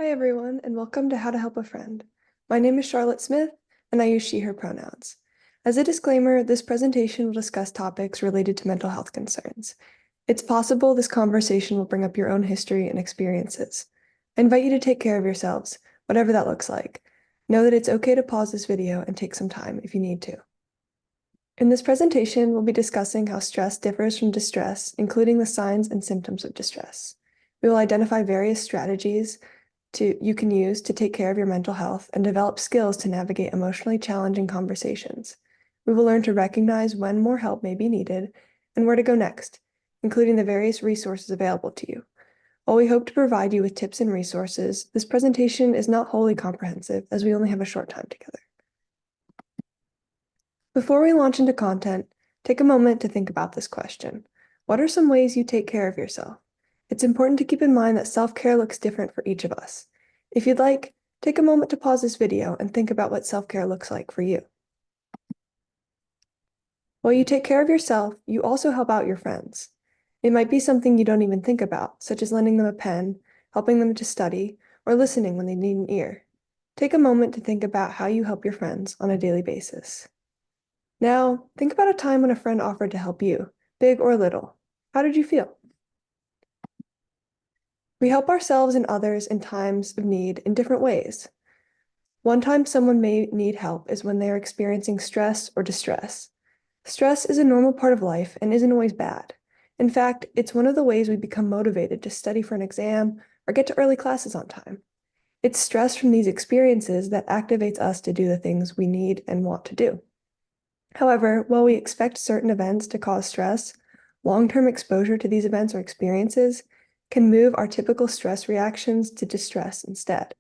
Hi, everyone, and welcome to How to Help a Friend. My name is Charlotte Smith, and I use she, her pronouns. As a disclaimer, this presentation will discuss topics related to mental health concerns. It's possible this conversation will bring up your own history and experiences. I invite you to take care of yourselves, whatever that looks like. Know that it's okay to pause this video and take some time if you need to. In this presentation, we'll be discussing how stress differs from distress, including the signs and symptoms of distress. We will identify various strategies you can use to take care of your mental health and develop skills to navigate emotionally challenging conversations. We will learn to recognize when more help may be needed and where to go next, including the various resources available to you. While we hope to provide you with tips and resources, this presentation is not wholly comprehensive as we only have a short time together. Before we launch into content, take a moment to think about this question. What are some ways you take care of yourself? It's important to keep in mind that self-care looks different for each of us. If you'd like, take a moment to pause this video and think about what self-care looks like for you. While you take care of yourself, you also help out your friends. It might be something you don't even think about, such as lending them a pen, helping them to study, or listening when they need an ear. Take a moment to think about how you help your friends on a daily basis. Now, think about a time when a friend offered to help you, big or little. How did you feel? We help ourselves and others in times of need in different ways. One time someone may need help is when they are experiencing stress or distress. Stress is a normal part of life and isn't always bad. In fact, it's one of the ways we become motivated to study for an exam or get to early classes on time. It's stress from these experiences that activates us to do the things we need and want to do. However, while we expect certain events to cause stress, long-term exposure to these events or experiences can move our typical stress reactions to distress instead.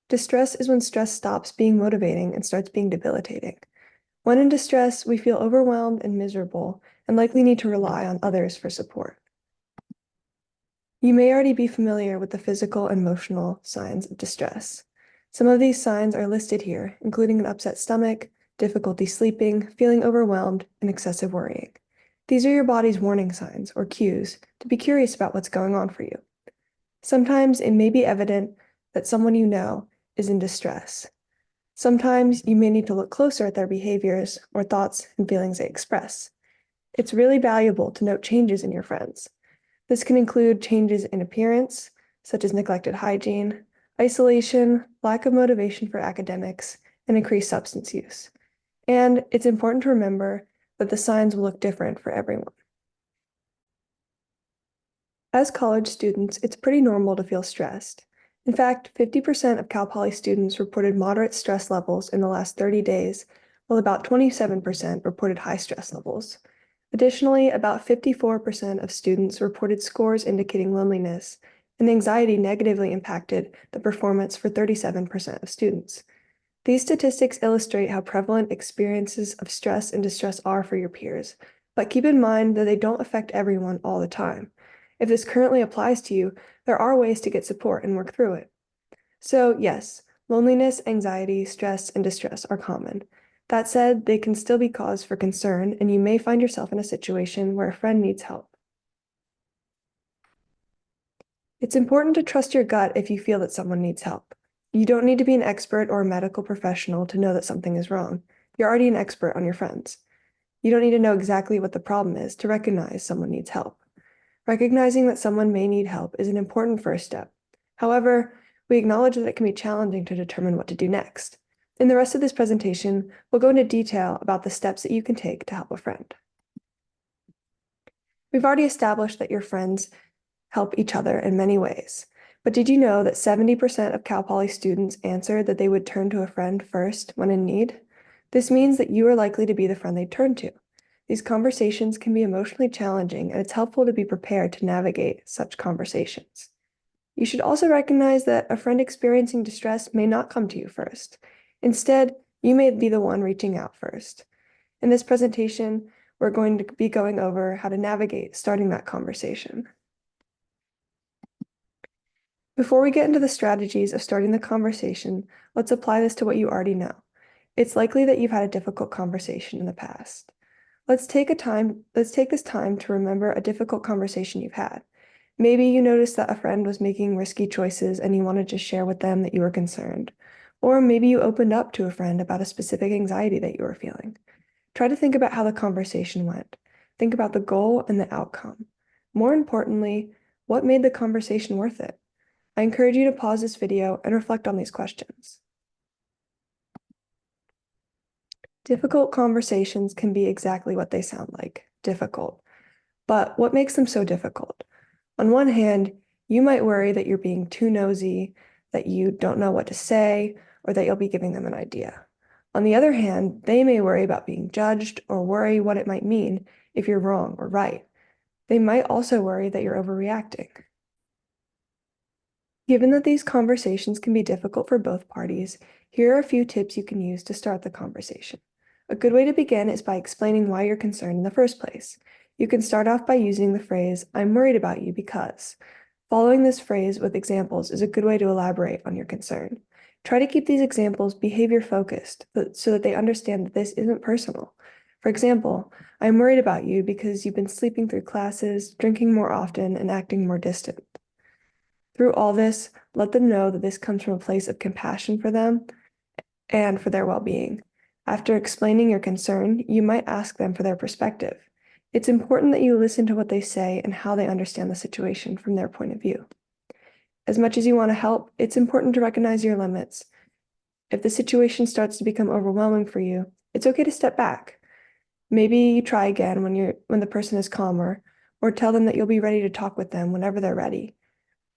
Distress is when stress stops being motivating and starts being debilitating. When in distress, we feel overwhelmed and miserable and likely need to rely on others for support. You may already be familiar with the physical and emotional signs of distress. Some of these signs are listed here, including an upset stomach, difficulty sleeping, feeling overwhelmed, and excessive worrying. These are your body's warning signs or cues to be curious about what's going on for you. Sometimes it may be evident that someone you know is in distress. Sometimes you may need to look closer at their behaviors or thoughts and feelings they express. It's really valuable to note changes in your friends. This can include changes in appearance, such as neglected hygiene, isolation, lack of motivation for academics, and increased substance use. And it's important to remember that the signs will look different for everyone. As college students, it's pretty normal to feel stressed. In fact, 50% of Cal Poly students reported moderate stress levels in the last 30 days, while about 27% reported high stress levels. Additionally, about 54% of students reported scores indicating loneliness, and anxiety negatively impacted the performance for 37% of students. These statistics illustrate how prevalent experiences of stress and distress are for your peers, but keep in mind that they don't affect everyone all the time. If this currently applies to you, there are ways to get support and work through it. So yes, loneliness, anxiety, stress, and distress are common. That said, they can still be cause for concern, and you may find yourself in a situation where a friend needs help. It's important to trust your gut if you feel that someone needs help. You don't need to be an expert or a medical professional to know that something is wrong. You're already an expert on your friends. You don't need to know exactly what the problem is to recognize someone needs help. Recognizing that someone may need help is an important first step. However, we acknowledge that it can be challenging to determine what to do next. In the rest of this presentation, we'll go into detail about the steps that you can take to help a friend. We've already established that your friends help each other in many ways. But did you know that 70% of Cal Poly students answered that they would turn to a friend first when in need? This means that you are likely to be the friend they turn to. These conversations can be emotionally challenging, and it's helpful to be prepared to navigate such conversations. You should also recognize that a friend experiencing distress may not come to you first. Instead, you may be the one reaching out first. In this presentation, we're going to be going over how to navigate starting that conversation. Before we get into the strategies of starting the conversation, let's apply this to what you already know. It's likely that you've had a difficult conversation in the past. Let's take this time to remember a difficult conversation you've had. Maybe you noticed that a friend was making risky choices and you wanted to share with them that you were concerned. Or maybe you opened up to a friend about a specific anxiety that you were feeling. Try to think about how the conversation went. Think about the goal and the outcome. More importantly, what made the conversation worth it? I encourage you to pause this video and reflect on these questions. Difficult conversations can be exactly what they sound like, difficult. But what makes them so difficult? On one hand, you might worry that you're being too nosy, that you don't know what to say, or that you'll be giving them an idea. On the other hand, they may worry about being judged or worry what it might mean if you're wrong or right. They might also worry that you're overreacting. Given that these conversations can be difficult for both parties, here are a few tips you can use to start the conversation. A good way to begin is by explaining why you're concerned in the first place. You can start off by using the phrase, "I'm worried about you because." Following this phrase with examples is a good way to elaborate on your concern. Try to keep these examples behavior focused so that they understand that this isn't personal. For example, "I'm worried about you because you've been sleeping through classes, drinking more often, and acting more distant." Through all this, let them know that this comes from a place of compassion for them and for their well-being. After explaining your concern, you might ask them for their perspective. It's important that you listen to what they say and how they understand the situation from their point of view. As much as you want to help, it's important to recognize your limits. If the situation starts to become overwhelming for you, it's okay to step back. Maybe you try again when the person is calmer, or tell them that you'll be ready to talk with them whenever they're ready.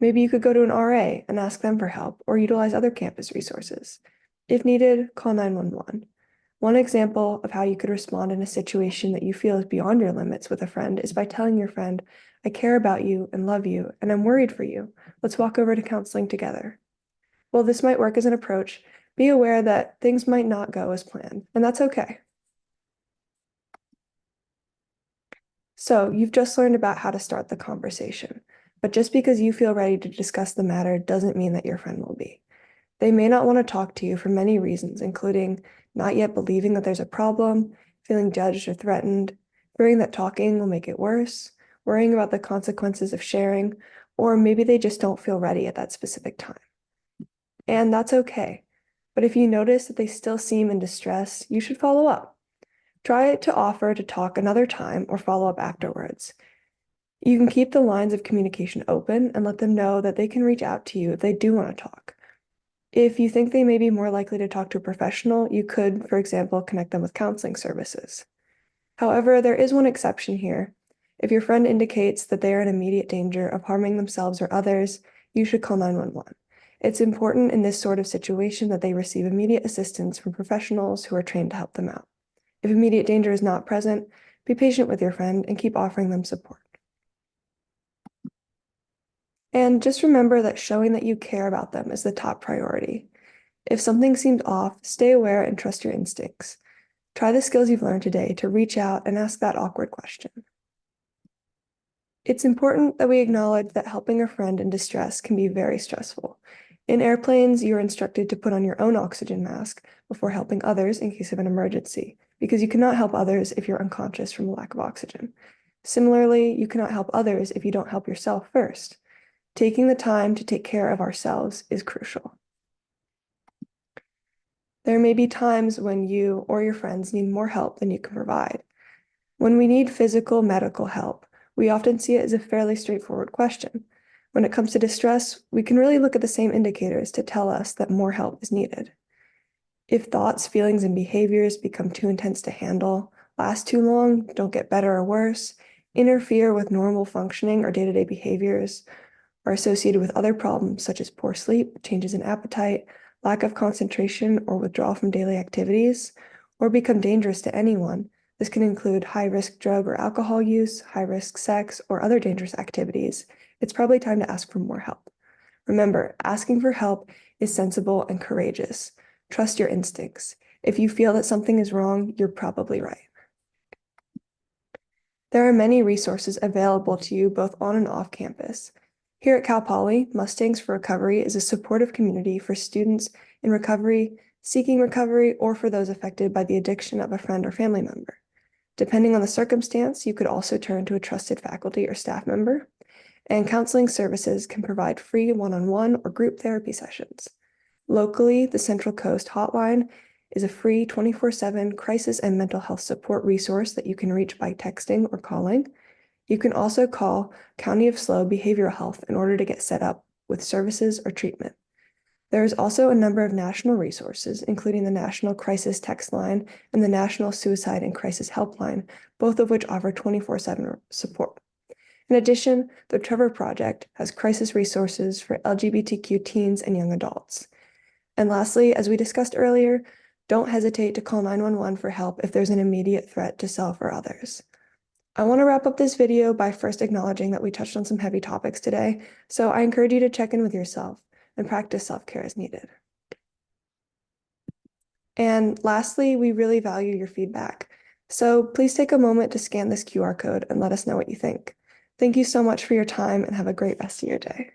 Maybe you could go to an RA and ask them for help, or utilize other campus resources. If needed, call 911. One example of how you could respond in a situation that you feel is beyond your limits with a friend is by telling your friend, "I care about you and love you, and I'm worried for you. Let's walk over to counseling together." While this might work as an approach, be aware that things might not go as planned, and that's okay. So you've just learned about how to start the conversation, but just because you feel ready to discuss the matter doesn't mean that your friend will be. They may not want to talk to you for many reasons, including not yet believing that there's a problem, feeling judged or threatened, fearing that talking will make it worse, worrying about the consequences of sharing, or maybe they just don't feel ready at that specific time. And that's okay. But if you notice that they still seem in distress, you should follow up. Try to offer to talk another time or follow up afterwards. You can keep the lines of communication open and let them know that they can reach out to you if they do want to talk. If you think they may be more likely to talk to a professional, you could, for example, connect them with counseling services. However, there is one exception here. If your friend indicates that they are in immediate danger of harming themselves or others, you should call 911. It's important in this sort of situation that they receive immediate assistance from professionals who are trained to help them out. If immediate danger is not present, be patient with your friend and keep offering them support. And just remember that showing that you care about them is the top priority. If something seems off, stay aware and trust your instincts. Try the skills you've learned today to reach out and ask that awkward question. It's important that we acknowledge that helping a friend in distress can be very stressful. In airplanes, you're instructed to put on your own oxygen mask before helping others in case of an emergency, because you cannot help others if you're unconscious from a lack of oxygen. Similarly, you cannot help others if you don't help yourself first. Taking the time to take care of ourselves is crucial. There may be times when you or your friends need more help than you can provide. When we need physical medical help, we often see it as a fairly straightforward question. When it comes to distress, we can really look at the same indicators to tell us that more help is needed. If thoughts, feelings, and behaviors become too intense to handle, last too long, don't get better or worse, interfere with normal functioning or day-to-day behaviors, are associated with other problems such as poor sleep, changes in appetite, lack of concentration, or withdrawal from daily activities, or become dangerous to anyone. This can include high-risk drug or alcohol use, high-risk sex, or other dangerous activities. It's probably time to ask for more help. Remember, asking for help is sensible and courageous. Trust your instincts. If you feel that something is wrong, you're probably right. There are many resources available to you both on and off campus. Here at Cal Poly, Mustangs for Recovery is a supportive community for students in recovery, seeking recovery, or for those affected by the addiction of a friend or family member. Depending on the circumstance, you could also turn to a trusted faculty or staff member. and counseling services can provide free one-on-one or group therapy sessions. Locally, the Central Coast Hotline is a free 24/7 crisis and mental health support resource that you can reach by texting or calling. You can also call County of SLO Behavioral Health in order to get set up with services or treatment. There is also a number of national resources, including the National Crisis Text Line and the National Suicide and Crisis Helpline, both of which offer 24/7 support. In addition, the Trevor Project has crisis resources for LGBTQ teens and young adults. And lastly, as we discussed earlier, don't hesitate to call 911 for help if there's an immediate threat to self or others. I want to wrap up this video by first acknowledging that we touched on some heavy topics today, so I encourage you to check in with yourself and practice self-care as needed. And lastly, we really value your feedback. So please take a moment to scan this QR code and let us know what you think. Thank you so much for your time and have a great rest of your day.